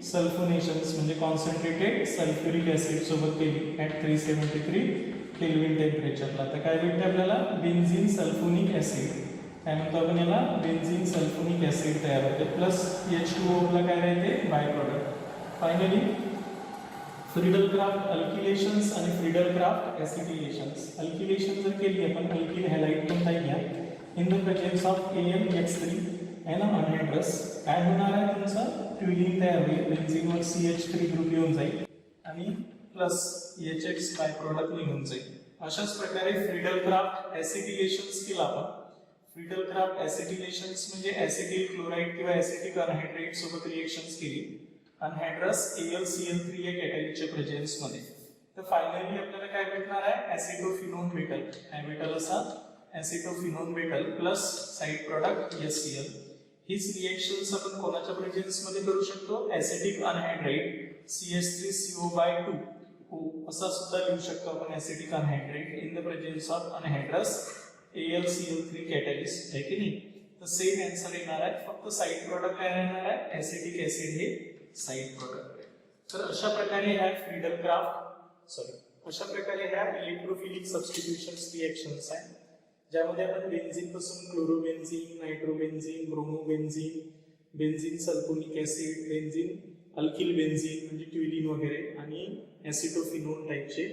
सल्फोनेशन्स, म्हणजे कॉन्सन्ट्रेटेड सल्फ्युरिक ॲसिड सोबत केली ॲट 373 केल्विन टेम्परेचरला. तर काय भेटते आपल्याला, बेन्झीन सल्फोनिक ॲसिड. काय म्हणतो आपण याला, बेन्झीन सल्फोनिक ॲसिड तयार होते, प्लस H2O ला काय राहते, बाय प्रोडक्ट. फायनली फ्रीडल-क्राफ्ट अल्किलेशन्स आणि फ्रीडल-क्राफ्ट ॲसिटिलेशन्स. अल्किलेशन जर केली आपण, अल्किल हॅलाइड कोणता घ्या, in the presence of AlX3 आहे ना, अनहायड्रस, काय होणार आहे तुमचा, ट्विलिंग तयार होईल, बेन्झीनवर CH3 ग्रुप येऊन जाईल आणि प्लस HX बाय प्रोडक्ट निघून जाईल. अशाच प्रकारे फ्रीडल-क्राफ्ट ॲसिटिलेशन्स केला आपण. फ्रीडल-क्राफ्ट ॲसिटिलेशन्स म्हणजे ॲसिटिल क्लोराईड किंवा ॲसिटिक अनहायड्रेट सोबत रिएक्शन्स केली अनहायड्रस AlCl3 या कॅटॅलिकच्या प्रेझेन्समध्ये. तर फायनली आपल्याला काय भेटणार आहे, ॲसिटोफिनोन भेटल. काय भेटल, असा ॲसिटोफिनोन भेटल प्लस साइड प्रोडक्ट HCl. हीच रिएक्शन्स आपण कोणाच्या प्रेझेन्समध्ये करू शकतो, ॲसिटिक अनहायड्रेट CH3CO/2 असा सुद्धा लिहू शकतो आपण, acetic anhydride in the presence of anhydrous AlCl3 catalyst आहे की नाही. तर सेम आन्सर येणार आहे, फक्त साइड प्रोडक्ट काय राहणार आहे, ॲसिटिक ॲसिड हे साइड प्रोडक्ट आहे. तर अशा प्रकारे ह्या अशा प्रकारे ह्या इलेक्ट्रोफिलिक सबस्टिट्यूशन्स रिएक्शन्स आहेत, ज्यामध्ये आपण बेन्झीन पासून chlorobenzene, nitrobenzene, bromobenzene, benzene sulphonic acid, benzene alkyl benzene म्हणजे ट्विलिन वगैरे आणि ॲसिटोफिनोन टाइपचे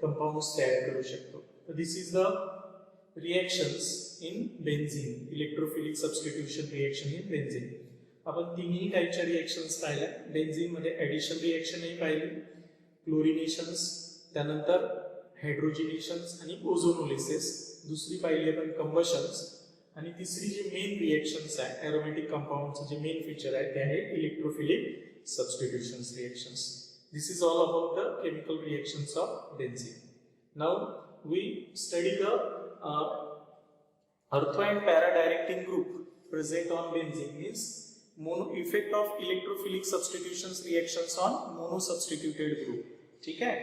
कंपाऊंड्स तयार करू शकतो. तर this is the reactions in benzene, electrophilic substitution reaction in benzene. आपण तिन्ही टाइपच्या रिएक्शन्स पाहिल्या. बेन्झीनमध्ये ॲडिशन रिएक्शनही पाहिली, क्लोरिनेशन्स, त्यानंतर हायड्रोजिनेशन्स आणि ओझोनोलिसिस. दुसरी पाहिली आपण कंबशन्स, आणि तिसरी जी मेन रिएक्शन्स आहे ॲरोमॅटिक कंपाऊंडचं जे मेन फीचर आहे ते आहे electrophilic substitutions reactions. This is all about the chemical reactions of benzene. Now we study the ortho and para directing group present on benzene means effect of electrophilic substitutions reactions on monosubstituted group. ठीक है.